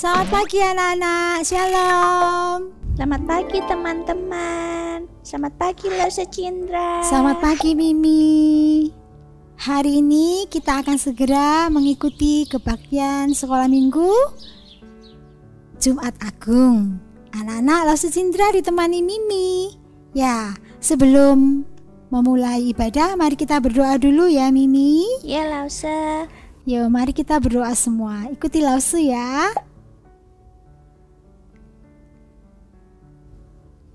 Selamat pagi anak-anak, shalom. Selamat pagi teman-teman. Selamat pagi Lause Cindra. Selamat pagi Mimi. Hari ini kita akan segera mengikuti kebaktian sekolah minggu Jumat Agung. Anak-anak Lause Cindra ditemani Mimi. Ya, sebelum memulai ibadah, mari kita berdoa dulu ya Mimi. Ya Lause. Yuk, mari kita berdoa semua. Ikuti Lause ya.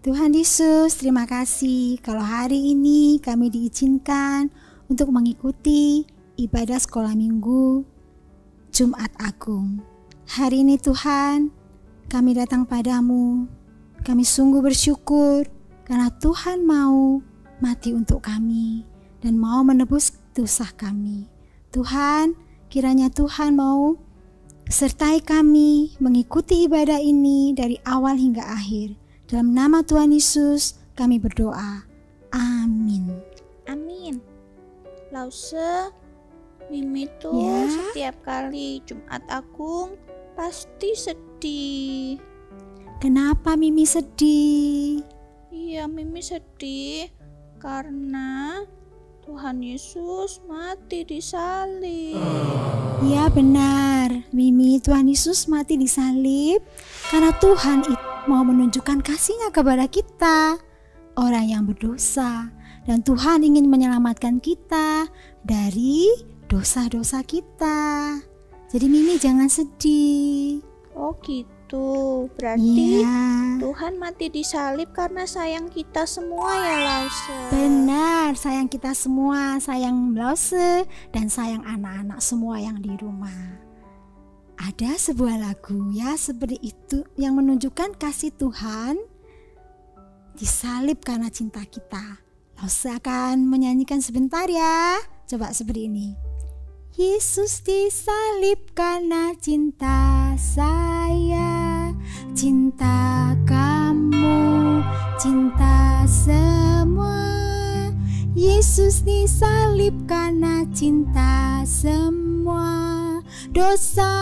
Tuhan Yesus, terima kasih kalau hari ini kami diizinkan untuk mengikuti ibadah sekolah minggu Jumat Agung. Hari ini Tuhan, kami datang padamu. Kami sungguh bersyukur karena Tuhan mau mati untuk kami dan mau menebus dosa kami. Tuhan, kiranya Tuhan mau sertai kami mengikuti ibadah ini dari awal hingga akhir. Dalam nama Tuhan Yesus kami berdoa. Amin. Amin. Lause, Mimi tuh setiap kali Jumat Agung pasti sedih. Kenapa Mimi sedih? Iya, Mimi sedih karena Tuhan Yesus mati di salib. Iya benar, Mimi, Tuhan Yesus mati di salib karena Tuhan itu mau menunjukkan kasih-Nya kepada kita, orang yang berdosa, dan Tuhan ingin menyelamatkan kita dari dosa-dosa kita. Jadi Mimi jangan sedih. Oh gitu, berarti Iya. Tuhan mati di salib karena sayang kita semua ya Lause. Benar, sayang kita semua, sayang Lause dan sayang anak-anak semua yang di rumah. Ada sebuah lagu ya seperti itu yang menunjukkan kasih Tuhan disalib karena cinta kita. Lause akan menyanyikan sebentar ya. Coba seperti ini. Yesus disalib karena cinta saya, cinta kamu, cinta semua. Yesus disalib karena cinta semua. Dosa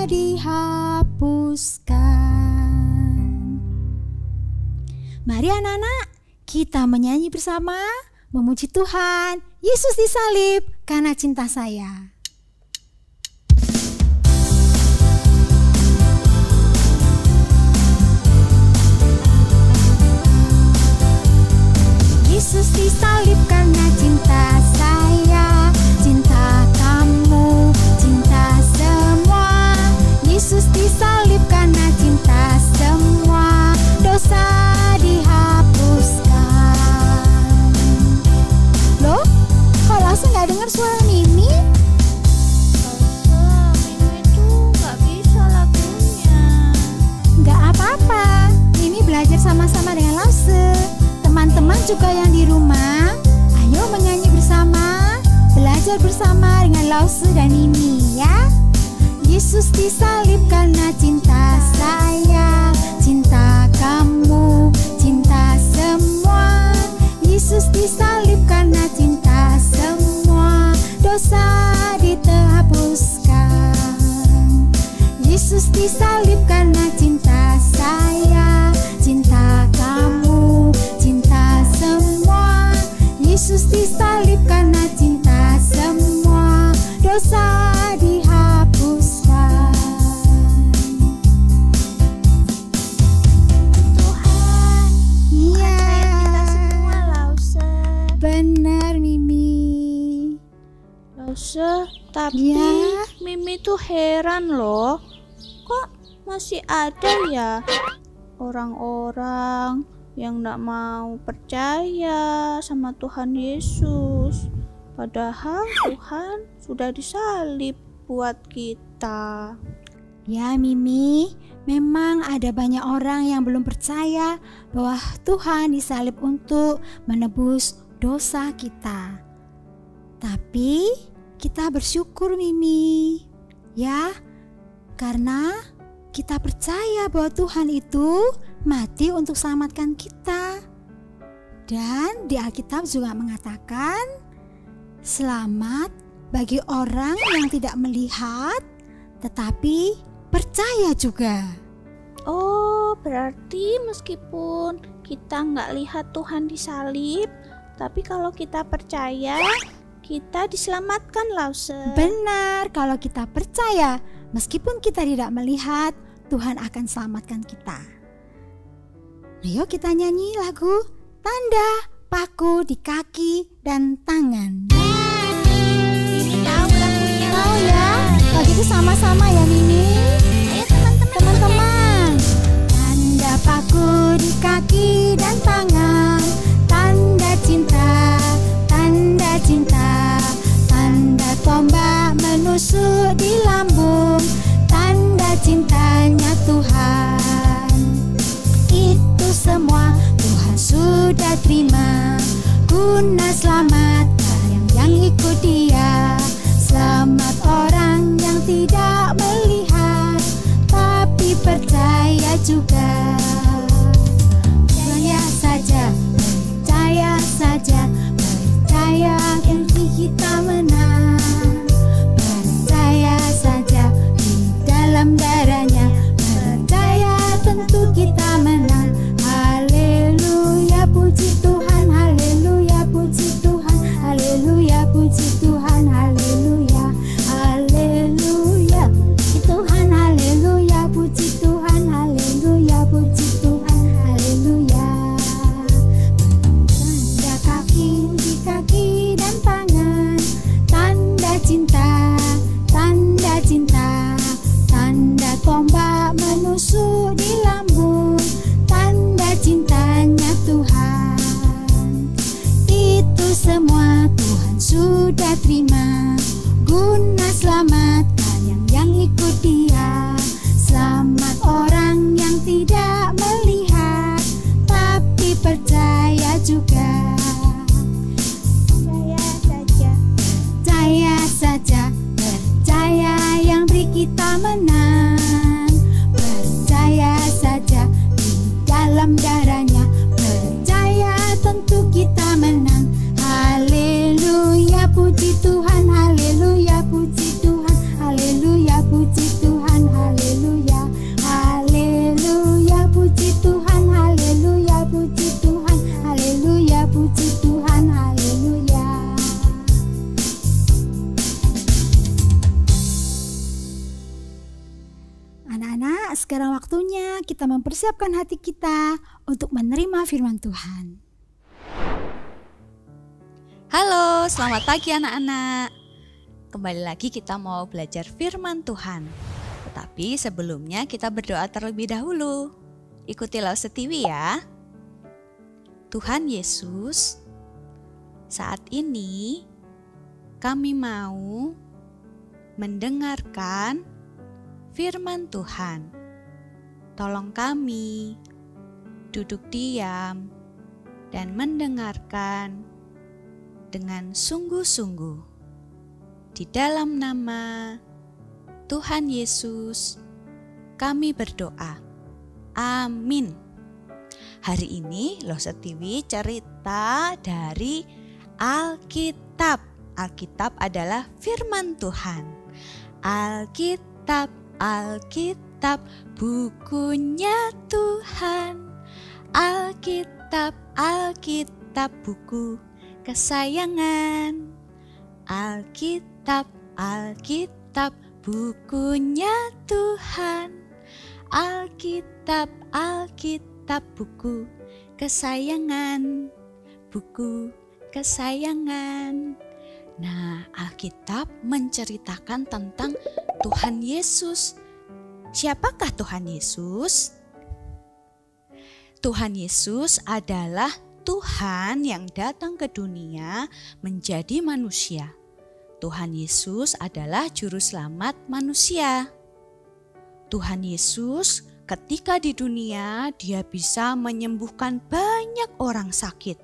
dihapuskan. Mari anak-anak, kita menyanyi bersama, memuji Tuhan. Yesus disalib karena cinta saya. Yesus disalib karena cinta saya, cinta kamu, cinta semua. Yesus disalib karena cinta semua. Dosa dihapuskan. Loh, kok langsung gak dengar suara Mimi? Lause, Mimi tuh gak bisa lagunya. Gak apa-apa, Mimi belajar sama-sama dengan Lause. Teman-teman juga yang di rumah, ayo menyanyi bersama, belajar bersama dengan Lause dan Mimi ya. Yesus disalib karena cinta saya, cinta kamu, cinta semua. Yesus disalib karena cinta semua. Dosa dihapuskan. Yesus disalib karena cinta saya, cinta kamu, cinta semua. Yesus disalib karena cinta semua. Dosa dihapuskan. Tuhan, Iya, sayang kita semua Lause. benar Mimi. Lause, tapi Ya. Mimi tuh heran loh. Kok masih ada ya orang-orang yang gak mau percaya sama Tuhan Yesus. Padahal Tuhan sudah disalib buat kita. Ya Mimi, memang ada banyak orang yang belum percaya bahwa Tuhan disalib untuk menebus dosa kita. Tapi kita bersyukur Mimi, ya, karena kita percaya bahwa Tuhan itu mati untuk selamatkan kita. Dan di Alkitab juga mengatakan, selamat bagi orang yang tidak melihat tetapi percaya juga. Oh, berarti meskipun kita nggak lihat Tuhan disalib, tapi kalau kita percaya, kita diselamatkan, Lause. Benar, kalau kita percaya, meskipun kita tidak melihat, Tuhan akan selamatkan kita. Ayo kita nyanyi lagu Tanda Paku di Kaki dan Tangan. Ini tahu lagunya. Tahu ya? Kalau gitu sama-sama ya Mimi. Ayo teman-teman. Tanda paku di kaki dan tangan, tanda cinta, tanda cinta, tanda tombak menusuk di lambung, tanda cintanya Tuhan. Itu semua Tuhan sudah terima, guna selamatkan yang ikut Dia. Selamat orang yang tidak melihat, tapi percaya juga. Percaya saja, percaya saja, percaya nanti kita menang. Percaya saja di dalam darahnya, percaya tentu kita menang. Haleluya, puji Tuhan, haleluya, puji Tuhan, haleluya, puji Tuhan, haleluya, haleluya, puji Tuhan, haleluya, puji Tuhan, haleluya, puji Tuhan, haleluya. Tanda kaki di kaki dan tangan, tanda cinta, tanda cinta, tanda tombak menusuk di lambung, tanda cintanya Tuhan. Itu semua Tuhan sudah terima, guna selamatkan yang ikut Dia. Selamat orang yang tidak melihat, tapi percaya juga. Percaya saja. Percaya saja, percaya yang beri kita menang. Percaya saja di dalam darahnya, percaya tentu kita menang. Haleluya, puji Tuhan, haleluya, puji Tuhan, haleluya, puji Tuhan, haleluya, haleluya, puji Tuhan, haleluya, puji Tuhan, haleluya, puji Tuhan, haleluya. Anak-anak, sekarang waktunya kita mempersiapkan hati kita untuk menerima firman Tuhan. Halo, selamat pagi anak-anak. Kembali lagi kita mau belajar firman Tuhan. Tetapi sebelumnya kita berdoa terlebih dahulu. Ikuti Lause TV ya. Tuhan Yesus, saat ini kami mau mendengarkan firman Tuhan. Tolong kami duduk diam dan mendengarkan dengan sungguh-sungguh. Di dalam nama Tuhan Yesus, kami berdoa. Amin. Hari ini Lause TV cerita dari Alkitab. Alkitab adalah firman Tuhan. Alkitab, Alkitab, bukunya Tuhan. Alkitab, Alkitab, buku kesayangan. Alkitab, Alkitab, bukunya Tuhan. Alkitab, Alkitab, buku kesayangan. Buku kesayangan. Nah, Alkitab menceritakan tentang Tuhan Yesus. Siapakah Tuhan Yesus? Tuhan Yesus adalah Tuhan yang datang ke dunia menjadi manusia. Tuhan Yesus adalah juru selamat manusia. Tuhan Yesus ketika di dunia, Dia bisa menyembuhkan banyak orang sakit.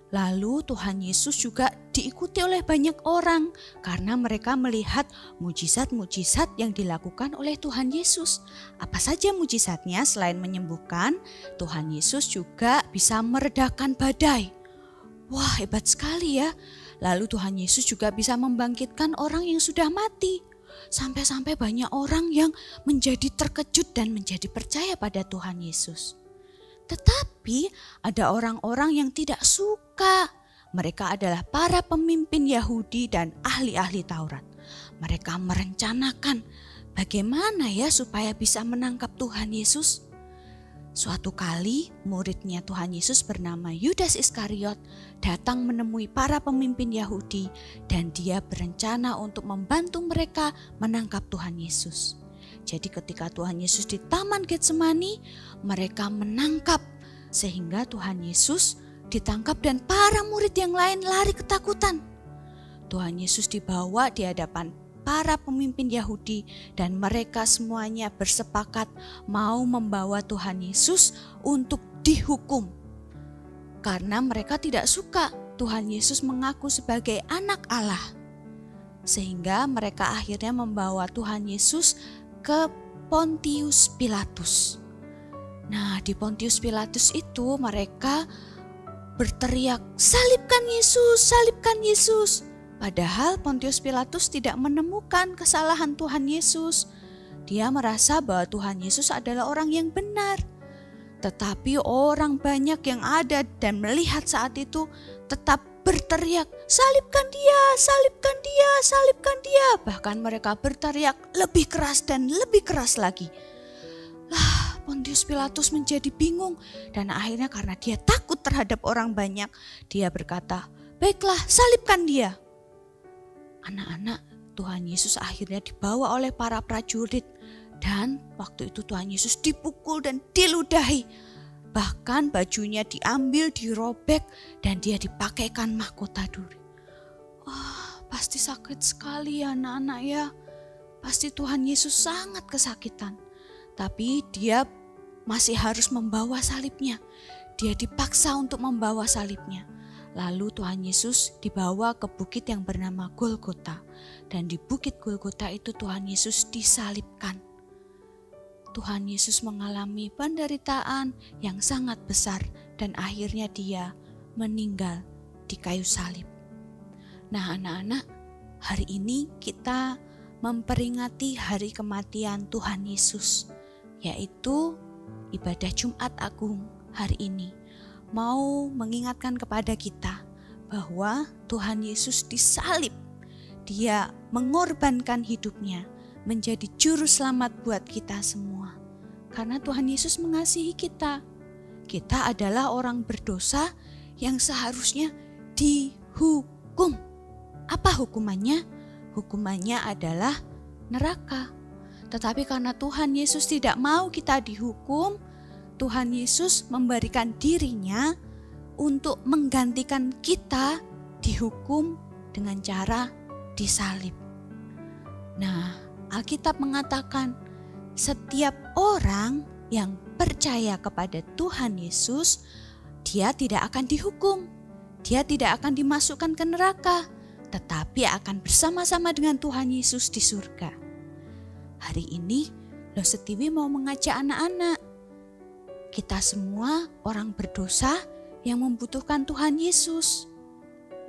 Lalu Tuhan Yesus juga diikuti oleh banyak orang karena mereka melihat mujizat-mujizat yang dilakukan oleh Tuhan Yesus. Apa saja mujizatnya selain menyembuhkan? Tuhan Yesus juga bisa meredakan badai. Wah, hebat sekali ya. Lalu Tuhan Yesus juga bisa membangkitkan orang yang sudah mati. Sampai-sampai banyak orang yang menjadi terkejut dan menjadi percaya pada Tuhan Yesus. Tetapi ada orang-orang yang tidak suka. Mereka adalah para pemimpin Yahudi dan ahli-ahli Taurat. Mereka merencanakan bagaimana ya supaya bisa menangkap Tuhan Yesus. Suatu kali muridnya Tuhan Yesus bernama Yudas Iskariot datang menemui para pemimpin Yahudi dan dia berencana untuk membantu mereka menangkap Tuhan Yesus. Jadi ketika Tuhan Yesus di Taman Getsemani, mereka menangkap sehingga Tuhan Yesus ditangkap dan para murid yang lain lari ketakutan. Tuhan Yesus dibawa di hadapan para pemimpin Yahudi dan mereka semuanya bersepakat mau membawa Tuhan Yesus untuk dihukum. Karena mereka tidak suka Tuhan Yesus mengaku sebagai anak Allah. Sehingga mereka akhirnya membawa Tuhan Yesus ke Pontius Pilatus. Nah, di Pontius Pilatus itu mereka berteriak, "Salibkan Yesus, salibkan Yesus." Padahal Pontius Pilatus tidak menemukan kesalahan Tuhan Yesus. Dia merasa bahwa Tuhan Yesus adalah orang yang benar. Tetapi orang banyak yang ada dan melihat saat itu tetap berteriak, "Salibkan dia, salibkan dia, salibkan dia." Bahkan mereka berteriak lebih keras dan lebih keras lagi. Lah, Pontius Pilatus menjadi bingung dan akhirnya karena dia takut terhadap orang banyak, dia berkata, "Baiklah, salibkan dia." Anak-anak, Tuhan Yesus akhirnya dibawa oleh para prajurit dan waktu itu Tuhan Yesus dipukul dan diludahi. Bahkan bajunya diambil, dirobek dan dia dipakaikan mahkota duri. Wah, pasti sakit sekali ya anak-anak ya. Pasti Tuhan Yesus sangat kesakitan. Tapi dia masih harus membawa salibnya. Dia dipaksa untuk membawa salibnya. Lalu Tuhan Yesus dibawa ke bukit yang bernama Golgota. Dan di bukit Golgota itu Tuhan Yesus disalibkan. Tuhan Yesus mengalami penderitaan yang sangat besar dan akhirnya dia meninggal di kayu salib. Nah anak-anak, hari ini kita memperingati hari kematian Tuhan Yesus, yaitu ibadah Jumat Agung hari ini. Mau mengingatkan kepada kita bahwa Tuhan Yesus disalib. Dia mengorbankan hidupnya menjadi juru selamat buat kita semua. Karena Tuhan Yesus mengasihi kita. Kita adalah orang berdosa yang seharusnya dihukum. Apa hukumannya? Hukumannya adalah neraka. Tetapi karena Tuhan Yesus tidak mau kita dihukum, Tuhan Yesus memberikan dirinya untuk menggantikan kita dihukum dengan cara disalib. Nah, Alkitab mengatakan setiap orang yang percaya kepada Tuhan Yesus, dia tidak akan dihukum. Dia tidak akan dimasukkan ke neraka, tetapi akan bersama-sama dengan Tuhan Yesus di surga. Hari ini, Loh Setiwi mau mengajak anak-anak. Kita semua orang berdosa yang membutuhkan Tuhan Yesus.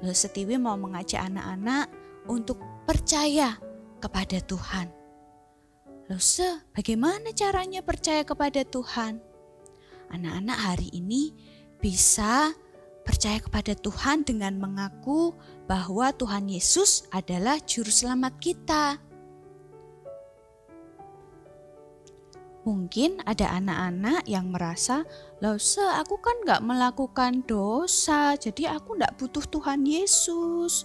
Loh Setiwi mau mengajak anak-anak untuk percaya kepada Tuhan. Loh bagaimana caranya percaya kepada Tuhan? Anak-anak hari ini bisa percaya kepada Tuhan dengan mengaku bahwa Tuhan Yesus adalah juru selamat kita. Mungkin ada anak-anak yang merasa, "Loh aku kan gak melakukan dosa, jadi aku gak butuh Tuhan Yesus."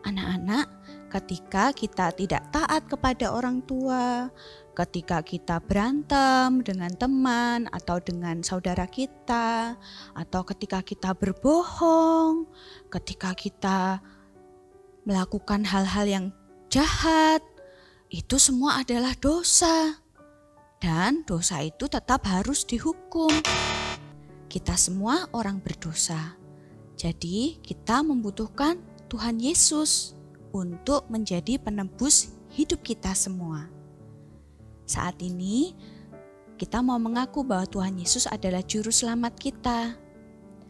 Anak-anak, ketika kita tidak taat kepada orang tua, ketika kita berantem dengan teman atau dengan saudara kita, atau ketika kita berbohong, ketika kita melakukan hal-hal yang jahat, itu semua adalah dosa. Dan dosa itu tetap harus dihukum. Kita semua orang berdosa. Jadi kita membutuhkan Tuhan Yesus untuk menjadi penebus hidup kita semua. Saat ini kita mau mengaku bahwa Tuhan Yesus adalah juru selamat kita.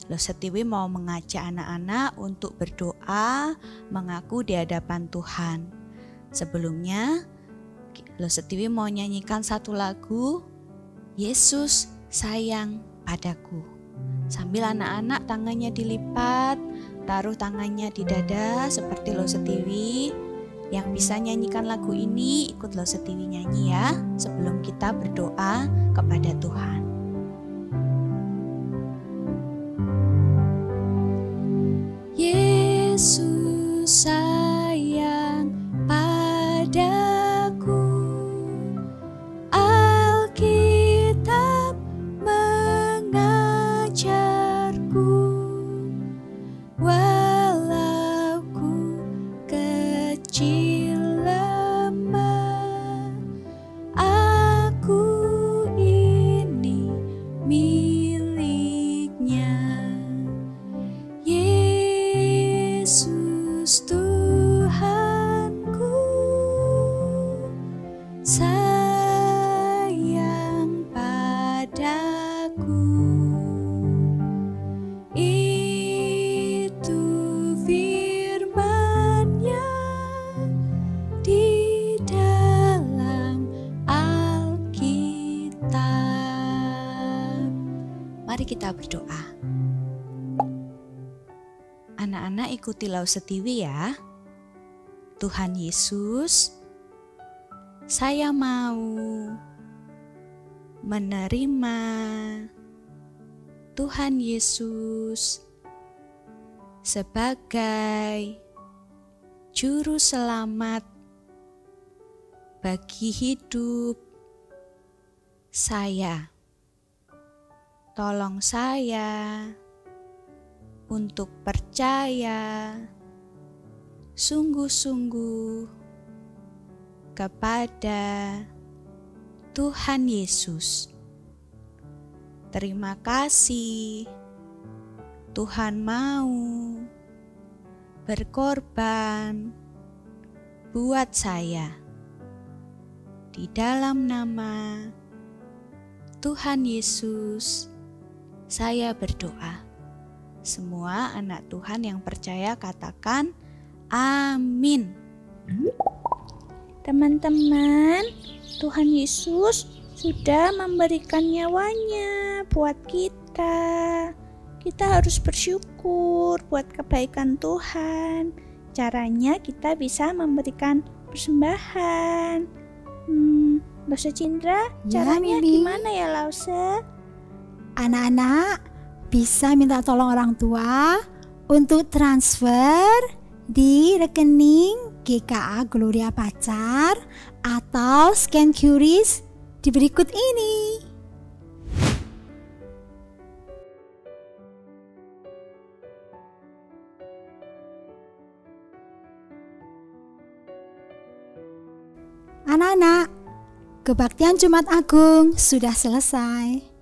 Loh Setiwi mau mengajak anak-anak untuk berdoa, mengaku di hadapan Tuhan. Sebelumnya, Lo Setiwi mau nyanyikan satu lagu, Yesus sayang padaku. Sambil anak-anak tangannya dilipat, taruh tangannya di dada seperti Lo Setiwi. Yang bisa nyanyikan lagu ini, ikut Lo Setiwi nyanyi ya, sebelum kita berdoa kepada Tuhan. Yesus sayang padaku, Alkitab mengajarku, walau ku kecil lemah, aku ini miliknya. Yesus Tuhanku sayang padaku. Itu firman-Nya di dalam Alkitab. Mari kita berdoa. Anak-anak ikuti Lo Setiwi ya. Tuhan Yesus, saya mau menerima Tuhan Yesus sebagai Juru Selamat bagi hidup saya. Tolong saya untuk percaya sungguh-sungguh kepada Tuhan Yesus. Terima kasih Tuhan mau berkorban buat saya. Di dalam nama Tuhan Yesus, saya berdoa. Semua anak Tuhan yang percaya katakan amin. Teman-teman, Tuhan Yesus sudah memberikan nyawanya buat kita. Kita harus bersyukur buat kebaikan Tuhan. Caranya kita bisa memberikan persembahan. Lause Cindra, caranya gimana ya Lause? Anak-anak bisa minta tolong orang tua untuk transfer di rekening GKA Gloria Pacar atau scan QRIS di berikut ini. Anak-anak, kebaktian Jumat Agung sudah selesai.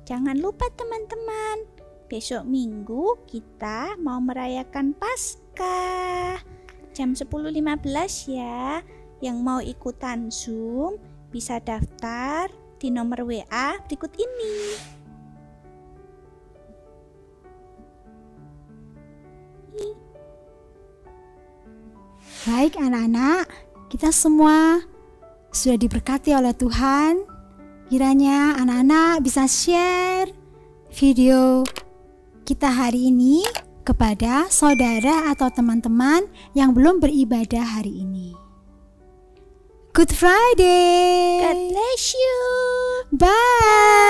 Jangan lupa teman-teman, besok Minggu kita mau merayakan Paskah. Jam 10.15 ya. Yang mau ikutan Zoom bisa daftar di nomor WA berikut ini. Baik anak-anak, kita semua sudah diberkati oleh Tuhan. Kiranya anak-anak bisa share video kita hari ini kepada saudara atau teman-teman yang belum beribadah hari ini. Good Friday. God bless you. Bye.